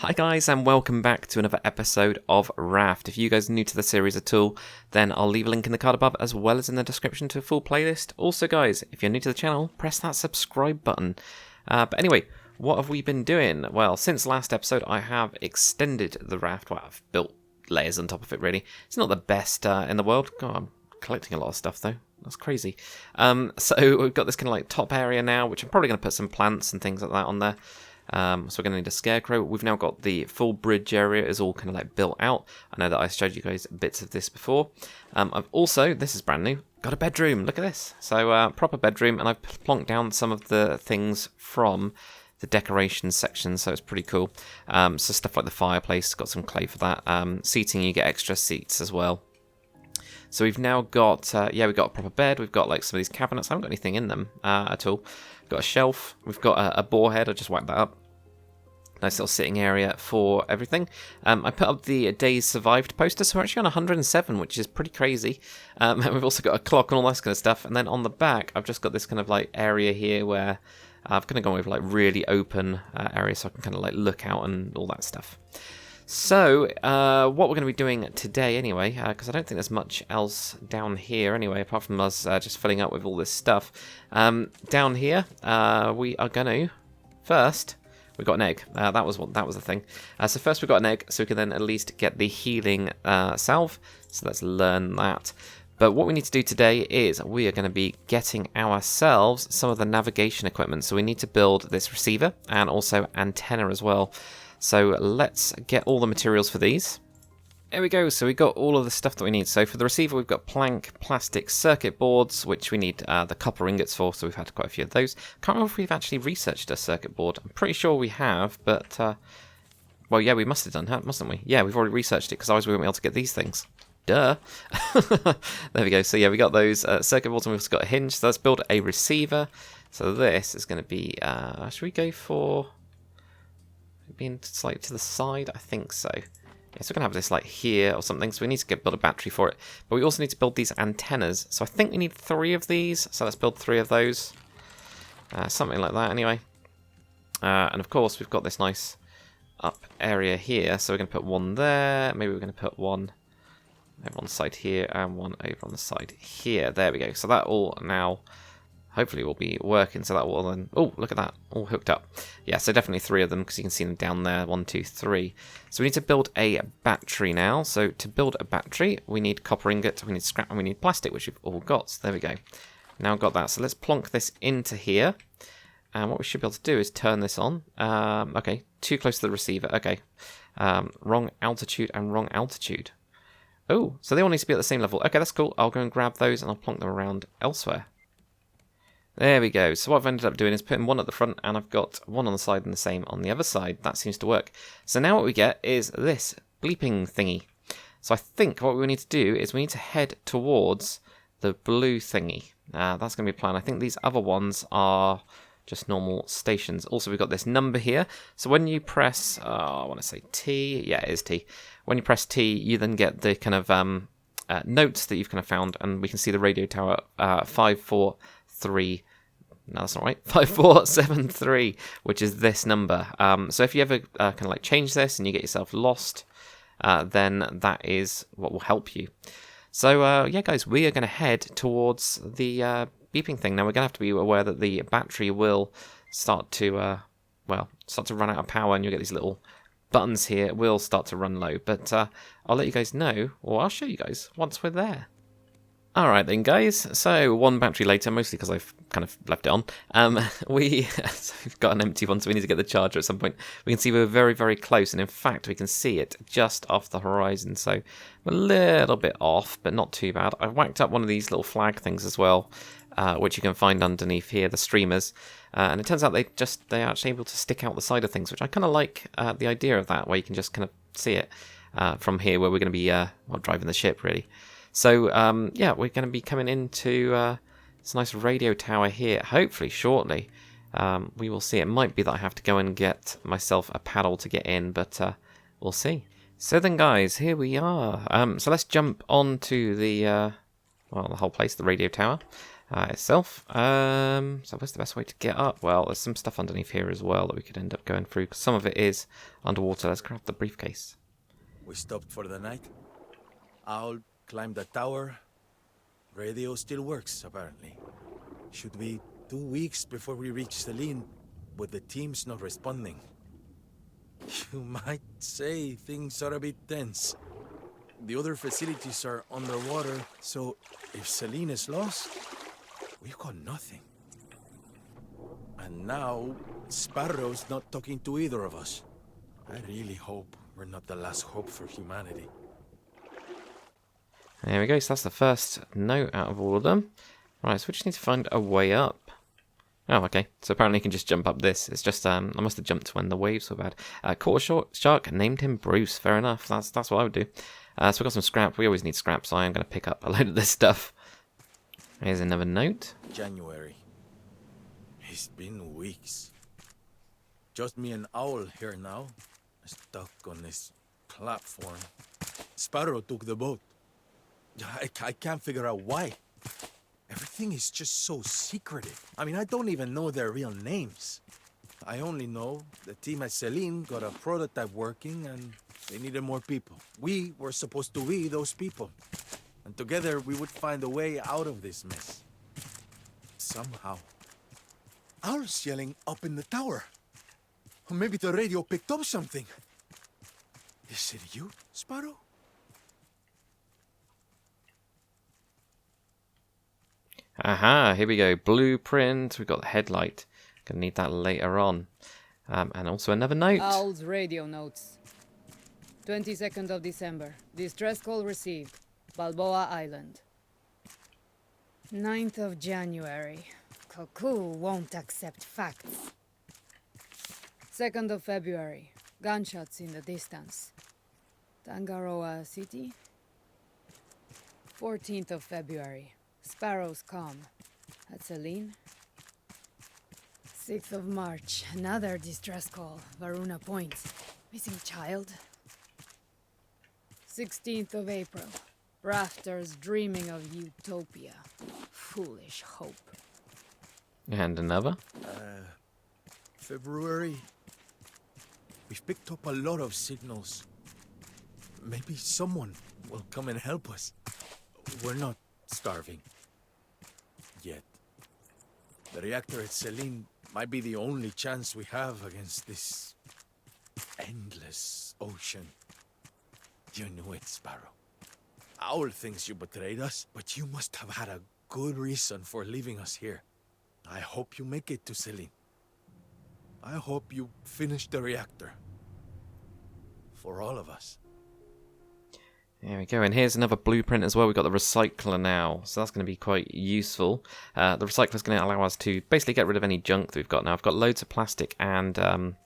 Hi guys, and welcome back to another episode of Raft. If you guys are new to the series at all, then I'll leave a link in the card above as well as in the description to a full playlist. Also guys, if you're new to the channel, press that subscribe button. But anyway, what have we been doing? Well, since last episode I have extended the raft. Well, I've built layers on top of it really. It's not the best in the world. God, I'm collecting a lot of stuff though. That's crazy. So we've got this kind of like top area now, which I'm probably going to put some plants and things like that on there. So we're going to need a scarecrow. We've now got the full bridge area is all kind of like built out. I know that I showed you guys bits of this before. I've also, this is brand new, got a bedroom. Look at this. So proper bedroom, and I've plonked down some of the things from the decoration section, so it's pretty cool. So stuff like the fireplace, got some clay for that. Seating, you get extra seats as well. So we've now got, we've got a proper bed. We've got like some of these cabinets. I haven't got anything in them at all. Got a shelf. We've got a boar head. I just whacked that up. Nice little sitting area for everything. I put up the days survived poster, so we're actually on 107, which is pretty crazy. And we've also got a clock and all that kind of stuff. And then on the back, I've just got this kind of like area here where I've kind of gone with like really open area, so I can kind of like look out and all that stuff. So, what we're going to be doing today anyway, because I don't think there's much else down here anyway, apart from us just filling up with all this stuff. Down here, we are going to, first, we've got an egg. That was the thing. So first we've got an egg, so we can then at least get the healing salve. So let's learn that. But what we need to do today is we are going to be getting ourselves some of the navigation equipment. So we need to build this receiver and also antenna as well. So let's get all the materials for these. There we go, so we got all of the stuff that we need. So for the receiver we've got plank, plastic circuit boards, which we need the copper ingots for, so we've had quite a few of those. Can't remember if we've actually researched a circuit board. I'm pretty sure we have, but, well yeah, we must have done, mustn't we? Yeah, we've already researched it, because otherwise we won't be able to get these things. Duh. There we go, so yeah, we got those circuit boards, and we've also got a hinge, so let's build a receiver. So this is going to be, should we go for being slightly to the side? I think so. Yeah, so we're going to have this like here or something, so we need to build a battery for it. But we also need to build these antennas. So I think we need 3 of these, so let's build 3 of those. Something like that anyway. And of course we've got this nice up area here, so we're going to put one there. Maybe we're going to put one over on the side here and one over on the side here. There we go. So that all now hopefully will be working, so that will then... Oh, look at that, all hooked up. Yeah, so definitely 3 of them, because you can see them down there, 1, 2, 3. So we need to build a battery now. So to build a battery, we need copper ingot, we need scrap, and we need plastic, which we've all got. So there we go. Now I've got that. So let's plonk this into here. And what we should be able to do is turn this on. Okay, too close to the receiver. Okay. Wrong altitude and wrong altitude. Oh, so they all need to be at the same level. Okay, that's cool. I'll go and grab those, and I'll plonk them around elsewhere. There we go. So what I've ended up doing is putting one at the front, and I've got one on the side and the same on the other side. That seems to work. So now what we get is this bleeping thingy. So I think what we need to do is we need to head towards the blue thingy. That's going to be a plan. I think these other ones are just normal stations. Also, we've got this number here. So when you press, I want to say T. Yeah, it is T. When you press T, you then get the kind of notes that you've kind of found, and we can see the radio tower 543. No, that's not right. 5473, which is this number. So if you ever kind of like change this and you get yourself lost, then that is what will help you. So yeah, guys, we are going to head towards the beeping thing. Now we're going to have to be aware that the battery will start to run out of power, and you'll get these little buttons here. It will start to run low, but I'll let you guys know, or I'll show you guys once we're there. Alright then guys, so one battery later, mostly because I've kind of left it on, we've got an empty one, so we need to get the charger at some point. We can see we're very, very close, and in fact we can see it just off the horizon, so we're a little bit off, but not too bad. I've whacked up one of these little flag things as well, which you can find underneath here, the streamers, and it turns out they're actually able to stick out the side of things, which I kind of like the idea of that, where you can just kind of see it from here, where we're going to be driving the ship really. So, yeah, we're going to be coming into this nice radio tower here, hopefully shortly. We will see. It might be that I have to go and get myself a paddle to get in, but we'll see. So then, guys, here we are. So let's jump onto the whole place, the radio tower. itself. So where's the best way to get up? Well, there's some stuff underneath here as well that we could end up going through, because some of it is underwater. Let's grab the briefcase. We stopped for the night. Owl climbed the tower. Radio still works, apparently. Should be 2 weeks before we reach Celine, but the team's not responding. You might say things are a bit tense. The other facilities are underwater, so if Celine is lost, we've got nothing. And now, Sparrow's not talking to either of us. I really hope we're not the last hope for humanity. There we go, so that's the first note out of all of them. Right, so we just need to find a way up. Oh, okay, so apparently you can just jump up this. It's just, I must have jumped when the waves were bad. Caught a shark, named him Bruce. Fair enough, that's what I would do. So we've got some scrap. We always need scrap, so I am going to pick up a load of this stuff. Here's another note. January. It's been weeks. Just me and Owl here now, stuck on this platform. Sparrow took the boat. I can't figure out why. Everything is just so secretive. I mean, I don't even know their real names. I only know the team at Celine got a prototype working and they needed more people. We were supposed to be those people. And together we would find a way out of this mess. Somehow. Owl's yelling up in the tower. Or maybe the radio picked up something. Is it you, Sparrow? Aha, here we go. Blueprint. We've got the headlight. Gonna need that later on. And also another note. Owl's radio notes. 22nd of December. Distress call received. Balboa Island. 9th of January. Cuckoo won't accept facts. 2nd of February. Gunshots in the distance. Tangaroa City. 14th of February. Sparrow's calm. At Celine. 6th of March. Another distress call. Varuna Point. Missing child. 16th of April. Rafters dreaming of utopia. Foolish hope. And another. February. We've picked up a lot of signals. Maybe someone will come and help us. We're not starving. Yet. The reactor at Celine might be the only chance we have against this endless ocean. You knew it, Sparrow. Owl thinks you betrayed us, but you must have had a good reason for leaving us here. I hope you make it to Celine. I hope you finish the reactor. For all of us. There we go, and here's another blueprint as well. We've got the recycler now, so that's going to be quite useful. The recycler is going to allow us to basically get rid of any junk that we've got now. I've got loads of plastic and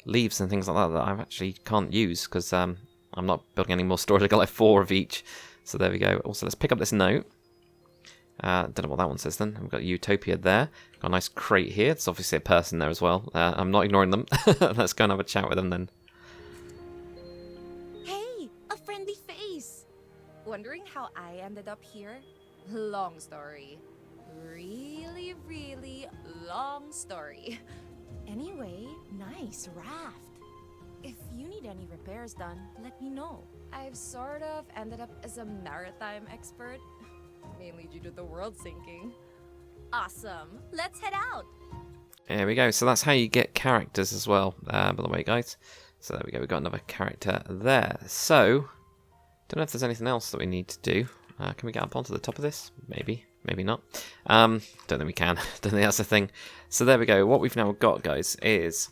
leaves and things like that I actually can't use because I'm not building any more storage. I've got like 4 of each, so there we go. Also, let's pick up this note. Don't know what that one says then. We've got Utopia there. Got a nice crate here. There's obviously a person there as well. I'm not ignoring them. Let's go and have a chat with them then. Wondering how I ended up here? Long story. Really, really long story. Anyway, nice raft. If you need any repairs done, let me know. I've sort of ended up as a maritime expert, mainly due to the world sinking. Awesome. Let's head out. There we go. So that's how you get characters as well, by the way, guys. So there we go. We've got another character there. So, don't know if there's anything else that we need to do. Can we get up onto the top of this? Maybe. Maybe not. Don't think we can. Don't think that's a thing. So there we go. What we've now got, guys, is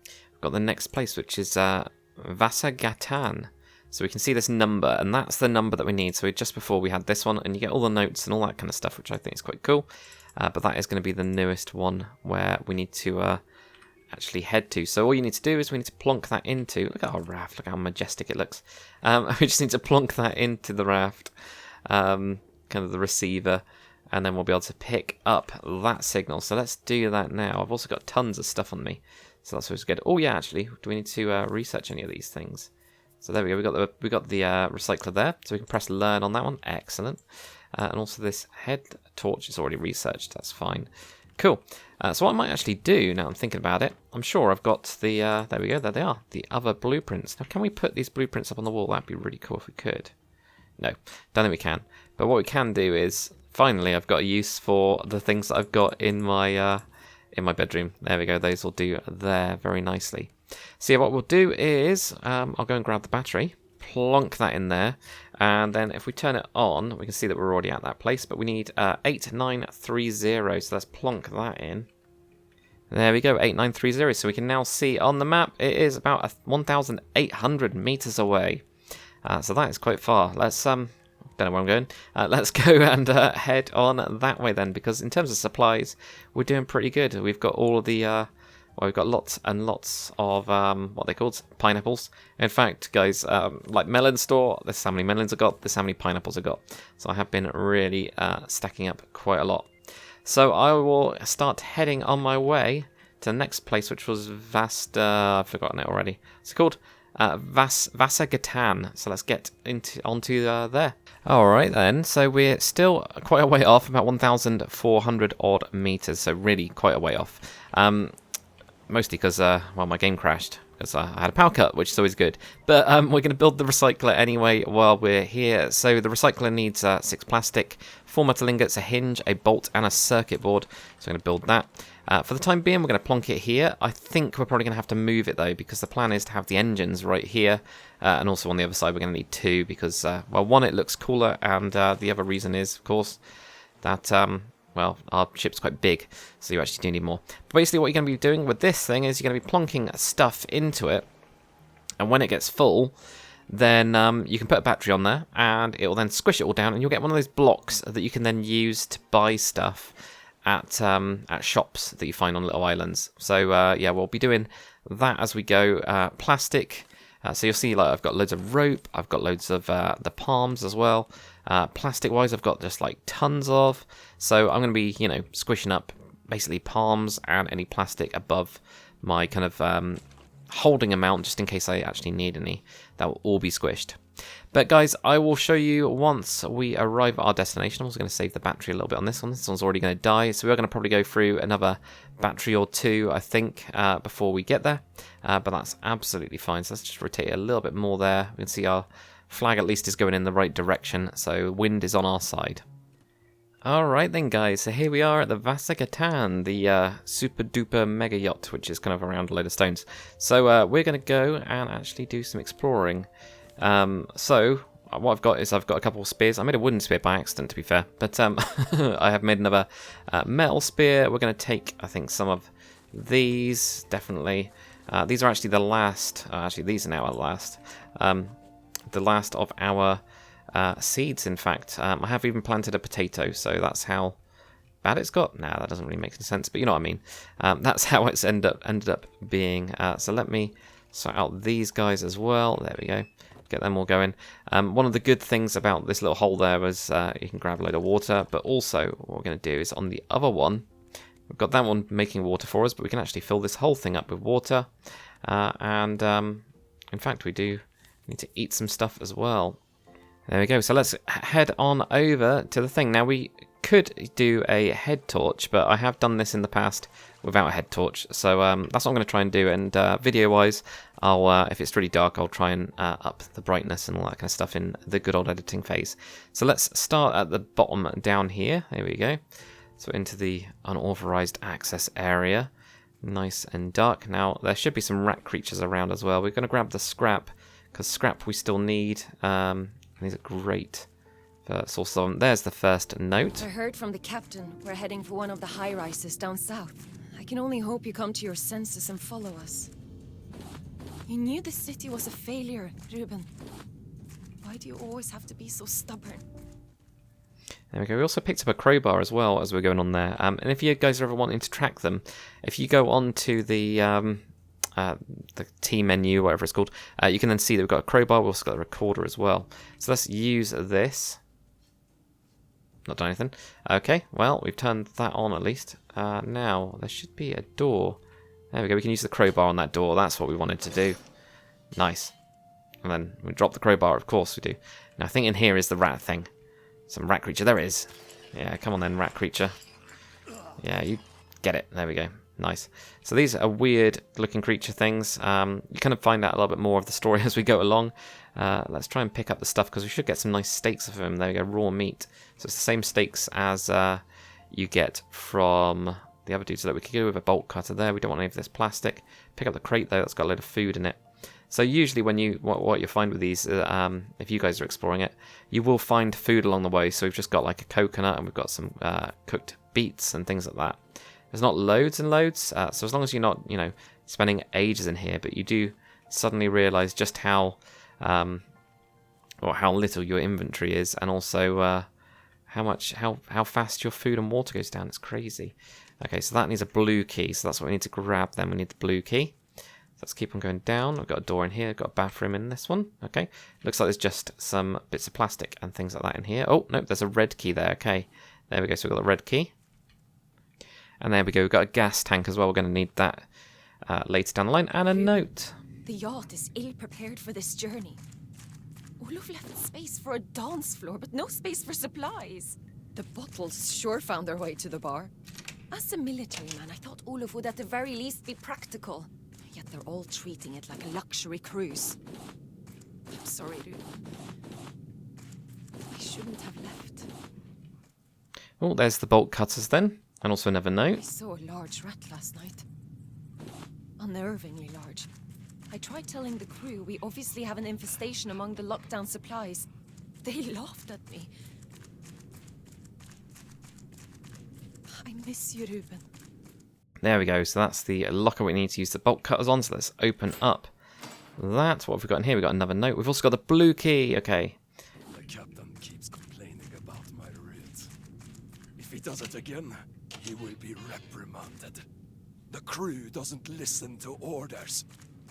we've got the next place, which is Vasagatan. So we can see this number, and that's the number that we need. So just before we had this one, and you get all the notes and all that kind of stuff, which I think is quite cool. But that is going to be the newest one where we need to actually head to. So all you need to do is we need to plonk that into, look at our raft, look how majestic it looks. We just need to plonk that into the raft, kind of the receiver, and then we'll be able to pick up that signal. So let's do that now. I've also got tons of stuff on me, so that's always good. Oh yeah, actually, do we need to research any of these things? So there we go, we got the recycler there, so we can press learn on that one. Excellent. And also this head torch is already researched. That's fine. Cool. So what I might actually do, now I'm thinking about it, I'm sure I've got the, there we go, there they are, the other blueprints. Now can we put these blueprints up on the wall? That'd be really cool if we could. No, don't think we can. But what we can do is, finally I've got a use for the things that I've got in my bedroom. There we go, those will do there very nicely. So yeah, what we'll do is, I'll go and grab the battery, plonk that in there, and then if we turn it on, we can see that we're already at that place, but we need 8930, so let's plonk that in. There we go, 8930, so we can now see on the map it is about 1,800 meters away. So that is quite far. Let's, don't know where I'm going. Let's go and head on that way then, because in terms of supplies, we're doing pretty good. We've got all of the, well, we've got lots and lots of, what they called, pineapples. In fact, guys, like melon store, this is how many melons I got, this is how many pineapples I got. So I have been really stacking up quite a lot. So I will start heading on my way to the next place, which was I've forgotten it already. It's called Vasagatan. So let's get onto there. Alright then, so we're still quite a way off, about 1,400 odd meters, so really quite a way off. Mostly because, well, my game crashed, because I had a power cut, which is always good. But we're going to build the recycler anyway while we're here. So the recycler needs 6 plastic, 4 metal ingots, a hinge, a bolt, and a circuit board. So I'm going to build that. For the time being, we're going to plonk it here. I think we're probably going to have to move it, though, because the plan is to have the engines right here. And also on the other side, we're going to need 2, because, well, one, it looks cooler, and the other reason is, of course, that... well, our ship's quite big, so you actually do need more. But basically what you're going to be doing with this thing is you're going to be plonking stuff into it, and when it gets full, then you can put a battery on there, and it will then squish it all down, and you'll get one of those blocks that you can then use to buy stuff at shops that you find on little islands. So, yeah, we'll be doing that as we go. Plastic... so you'll see, like, I've got loads of rope, I've got loads of the palms as well. Plastic-wise, I've got just, like, tons of. So I'm going to be, you know, squishing up basically palms and any plastic above my kind of holding amount, just in case I actually need any. That will all be squished. But guys, I will show you once we arrive at our destination. I'm also going to save the battery a little bit on this one. This one's already going to die, so we're going to probably go through another battery or 2, I think, before we get there. But that's absolutely fine. So let's just rotate it a little bit more there. We can see our flag at least is going in the right direction, so wind is on our side. Alright then guys, so here we are at the Vasagatan, the super duper mega yacht, which is kind of around a load of stones. So we're going to go and actually do some exploring. So what I've got is I've got a couple of spears. I made a wooden spear by accident, to be fair, but I have made another metal spear. We're going to take, I think, some of these, definitely. These are actually the last, actually these are now the last of our seeds, in fact. I have even planted a potato, so that's how bad it's got. Nah, that doesn't really make any sense, but you know what I mean. That's how it's ended up being. So let me sort out these guys as well. There we go. Get them all going. One of the good things about this little hole there is you can grab a load of water, but also what we're going to do is on the other one, we've got that one making water for us, but we can actually fill this whole thing up with water. And in fact, we do need to eat some stuff as well. There we go. So let's head on over to the thing. Now, we could do a head torch, but I have done this in the past without a head torch. So that's what I'm going to try and do. And video-wise, I'll if it's really dark, I'll try and up the brightness and all that kind of stuff in the good old editing phase. So let's start at the bottom down here. There we go. So into the unauthorized access area. Nice and dark. Now, there should be some rat creatures around as well. We're going to grab the scrap, because scrap we still need. These are great sources of them. There's the first note. I heard from the captain. We're heading for one of the high-rises down south. I can only hope you come to your senses and follow us. You knew the city was a failure, Ruben. Why do you always have to be so stubborn? There we go. We also picked up a crowbar as well as we're going on there. And if you guys are ever wanting to track them, if you go on to the T menu, whatever it's called, you can then see that we've got a crowbar. We've also got a recorder as well. So let's use this. Not done anything. Okay, well, we've turned that on at least. Now, there should be a door. There we go. We can use the crowbar on that door. That's what we wanted to do. Nice. And then we drop the crowbar, of course we do. Now, I think in here is the rat thing. Some rat creature. There it is. Yeah, come on then, rat creature. Yeah, you get it. There we go. Nice. So these are weird looking creature things. You kind of find out a little bit more of the story as we go along. Let's try and pick up the stuff because we should get some nice steaks of them. There we go, raw meat. So it's the same steaks as you get from the other dudes. So that we could go with a bolt cutter there. We don't want any of this plastic. Pick up the crate though, that's got a load of food in it. So usually when you what you find with these, if you guys are exploring it, you will find food along the way. So we've just got like a coconut and we've got some cooked beets and things like that. There's not loads and loads, so as long as you're not, you know, spending ages in here, but you do suddenly realise just how little your inventory is, and also how fast your food and water goes down. It's crazy. Okay, so that needs a blue key, so that's what we need to grab. Then we need the blue key. Let's keep on going down. I've got a door in here. I've got a bathroom in this one. Okay, looks like there's just some bits of plastic and things like that in here. Oh no, there's a red key there. Okay, there we go. So we've got the red key. And there we go, we've got a gas tank as well. We're going to need that later down the line. And a note. The yacht is ill-prepared for this journey. Olof left space for a dance floor, but no space for supplies. The bottles sure found their way to the bar. As a military man, I thought Olof would at the very least be practical. Yet they're all treating it like a luxury cruise. I'm sorry, dude. I shouldn't have left. Oh, there's the bolt cutters then. And also another I note. saw a large rat last night. Unnervingly large. I tried telling the crew we obviously have an infestation among the lockdown supplies. They laughed at me. I miss you, Ruben. There we go. So that's the locker we need to use the bolt cutters on. So let's open up that. What have we got in here? We've got another note. We've also got the blue key. Okay. The captain keeps complaining about my rid. If he does it again, he will be reprimanded. The crew doesn't listen to orders.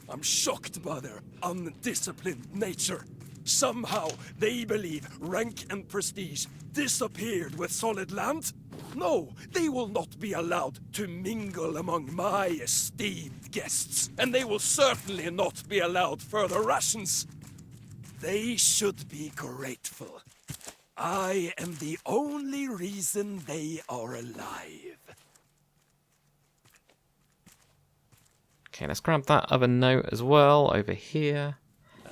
I'm shocked by their undisciplined nature. Somehow they believe rank and prestige disappeared with solid land. No, they will not be allowed to mingle among my esteemed guests, and they will certainly not be allowed further rations. They should be grateful. I am the only reason they are alive. Okay, let's grab that other note as well over here.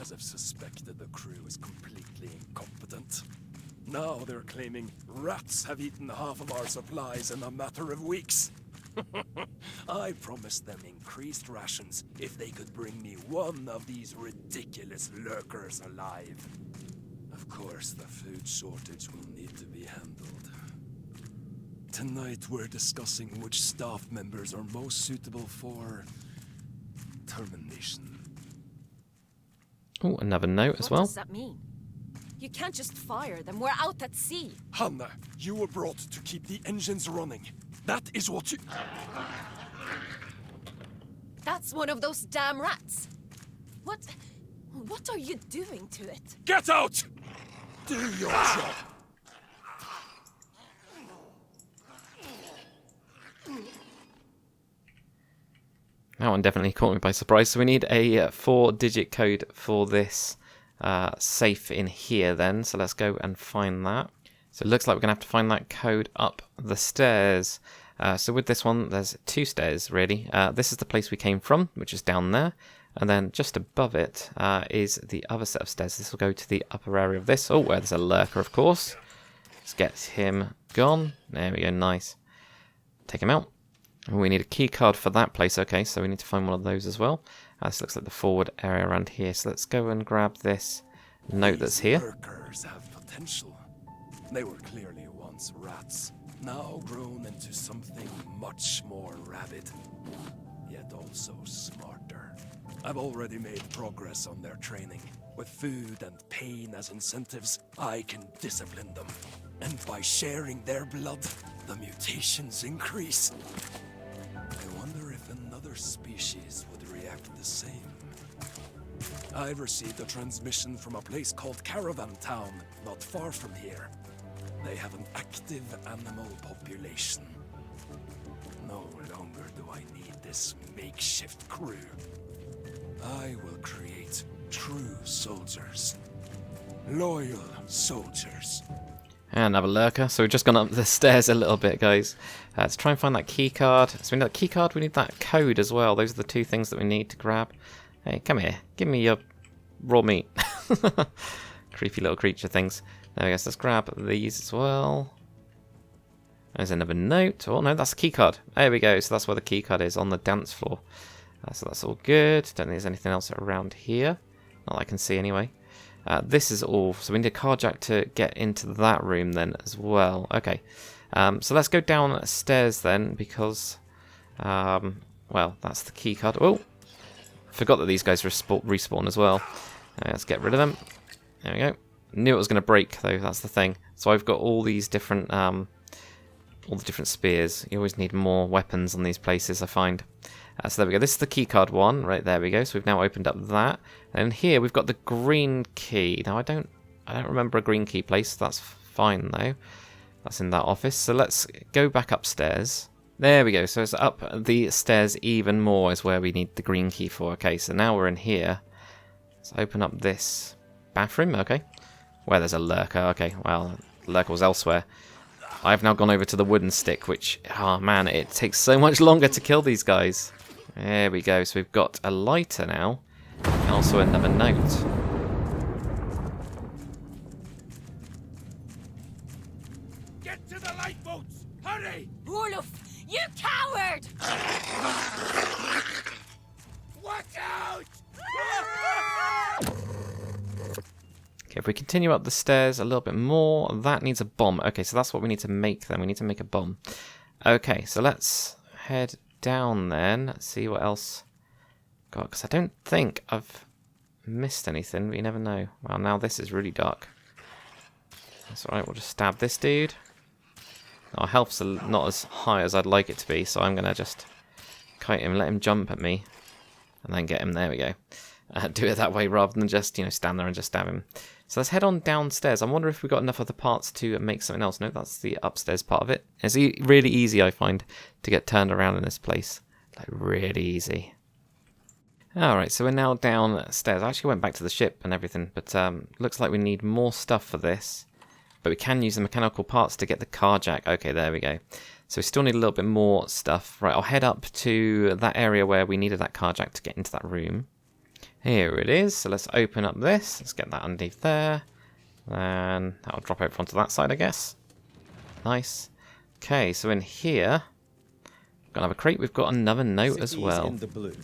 As I've suspected, the crew is completely incompetent. Now they're claiming rats have eaten half of our supplies in a matter of weeks. I promised them increased rations if they could bring me one of these ridiculous lurkers alive. Of course, the food shortage will need to be handled. Tonight we're discussing which staff members are most suitable for termination. Oh, another note as What well. does that mean? You can't just fire them. We're out at sea. Hanna, you were brought to keep the engines running. That is what you... That's one of those damn rats. What are you doing to it? Get out! Do your job. That one definitely caught me by surprise. So we need a 4-digit code for this safe in here then. So let's go and find that. So it looks like we're going to have to find that code up the stairs. So with this one, there's 2 stairs really. This is the place we came from, which is down there. And then just above it is the other set of stairs. This will go to the upper area of this. Oh, where there's a lurker, of course. Let's get him gone. There we go, nice. Take him out. And we need a key card for that place. Okay, so we need to find one of those as well. This looks like the forward area around here. So let's go and grab this note that's here. Lurkers have potential. They were clearly once rats, now grown into something much more rabid, yet also smarter. I've already made progress on their training. With food and pain as incentives, I can discipline them. And by sharing their blood, the mutations increase. I wonder if another species would react the same. I've received a transmission from a place called Caravan Town, not far from here. They have an active animal population. No longer do I need this makeshift crew. I will create true soldiers. Loyal soldiers. And another lurker. So we've just gone up the stairs a little bit, guys. Let's try and find that key card. So we need that key card, we need that code as well. Those are the two things that we need to grab. Hey, come here. Give me your raw meat. Creepy little creature things. There we go. So let's grab these as well. There's another note. Oh, no, that's a key card. There we go. So that's where the key card is, on the dance floor. So that's all good. Don't think there's anything else around here. Not that I can see anyway. This is all. So we need a car jack to get into that room then as well. Okay. So let's go downstairs then because, well, that's the key card. Oh, forgot that these guys respawn as well. Let's get rid of them. There we go. Knew it was going to break though. That's the thing. So I've got all these different, all the different spears. You always need more weapons on these places, I find. So there we go. This is the keycard one. Right, there we go. So we've now opened up that. And here we've got the green key. Now I don't remember a green key place. That's fine though. That's in that office. So let's go back upstairs. There we go. So it's up the stairs even more is where we need the green key for. Okay, so now we're in here. Let's open up this bathroom. Okay. Where there's a lurker. Okay, well, the lurker was elsewhere. I've now gone over to the wooden stick, which, oh man, it takes so much longer to kill these guys. There we go. So we've got a lighter now, and also another note. Get to the lifeboats! Hurry! Olaf, you coward! Watch out! Okay, if we continue up the stairs a little bit more, that needs a bomb. Okay, so that's what we need to make then. We need to make a bomb. Okay, so let's head down then. Let's see what else got, because I don't think I've missed anything, but you never know. Well, now this is really dark. That's alright, we'll just stab this dude. Our health's not as high as I'd like it to be, so I'm going to just kite him, let him jump at me, and then get him. There we go. Do it that way rather than just, you know, stand there and just stab him. So let's head on downstairs. I wonder if we've got enough of the parts to make something else. No, that's the upstairs part of it. It's really easy, I find, to get turned around in this place. Like, really easy. Alright, so we're now downstairs. I actually went back to the ship and everything, but looks like we need more stuff for this. But we can use the mechanical parts to get the car jack. Okay, there we go. So we still need a little bit more stuff. Right, I'll head up to that area where we needed that car jack to get into that room. Here it is. So let's open up this. Let's get that underneath there. And that'll drop over onto that side, I guess. Nice. Okay, so in here, we've got another crate. We've got another note as well. In the blue,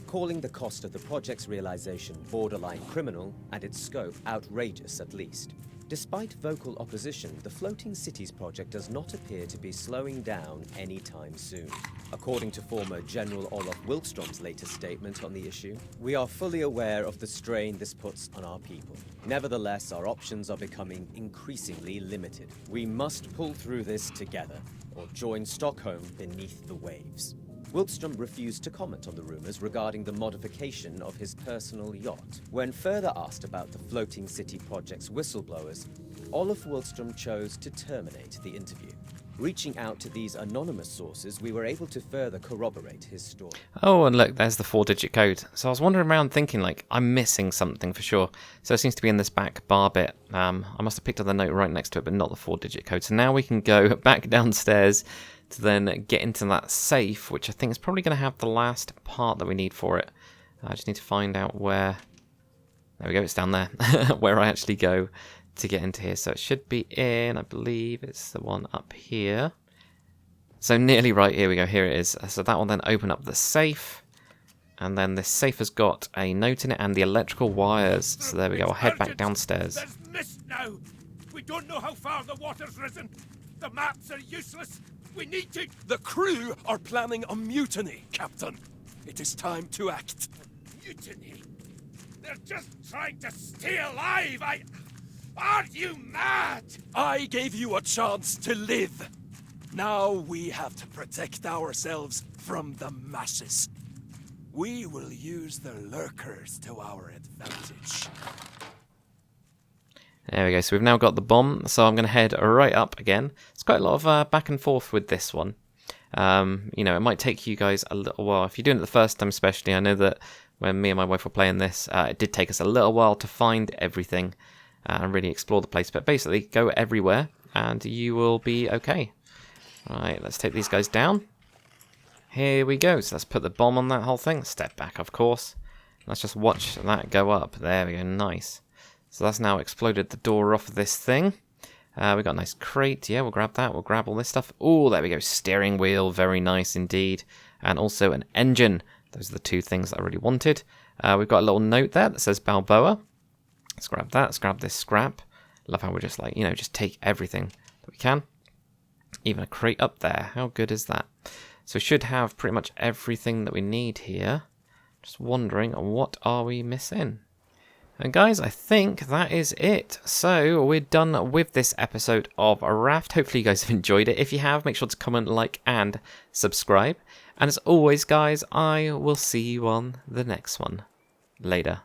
calling the cost of the project's realization borderline criminal and its scope outrageous at least. Despite vocal opposition, the Floating Cities project does not appear to be slowing down anytime soon. According to former General Olaf Wilkstrom's latest statement on the issue, we are fully aware of the strain this puts on our people. Nevertheless, our options are becoming increasingly limited. We must pull through this together, or join Stockholm beneath the waves. Wilkstrom refused to comment on the rumors regarding the modification of his personal yacht. When further asked about the Floating City project's whistleblowers, Olaf Wilkstrom chose to terminate the interview. Reaching out to these anonymous sources, we were able to further corroborate his story. Oh, and look, there's the 4-digit code. So I was wandering around thinking, like, I'm missing something for sure. So it seems to be in this back bar bit. I must have picked up the note right next to it, but not the 4-digit code. So now we can go back downstairs to then get into that safe, which I think is probably going to have the last part that we need for it. I just need to find out where... There we go, it's down there, where I actually go to get into here. So it should be in, I believe it's the one up here. So nearly right, here we go, here it is. So that will then open up the safe. And then this safe has got a note in it and the electrical wires. So there we go, I'll head back downstairs. There's mist now. We don't know how far the water's risen. The maps are useless. We need to... The crew are planning a mutiny, Captain. It is time to act. Mutiny? They're just trying to stay alive. Are you mad? I gave you a chance to live. Now we have to protect ourselves from the masses. We will use the lurkers to our advantage. There we go, so we've now got the bomb, so I'm going to head right up again. It's quite a lot of back and forth with this one. You know, it might take you guys a little while. If you're doing it the first time especially, I know that when me and my wife were playing this, it did take us a little while to find everything and really explore the place. But basically, go everywhere and you will be okay. Right, let's take these guys down. Here we go. So let's put the bomb on that whole thing. Step back, of course. Let's just watch that go up. There we go. Nice. So that's now exploded the door off of this thing. We got a nice crate. Yeah, we'll grab that. We'll grab all this stuff. Oh, there we go. Steering wheel. Very nice indeed. And also an engine. Those are the two things that I really wanted. We've got a little note there that says Balboa. Let's grab that. Let's grab this scrap. Love how we're just like, just take everything that we can. Even a crate up there. How good is that? So we should have pretty much everything that we need here. Just wondering, what are we missing? And guys, I think that is it. So we're done with this episode of Raft. Hopefully you guys have enjoyed it. If you have, make sure to comment, like, and subscribe. And as always, guys, I will see you on the next one. Later.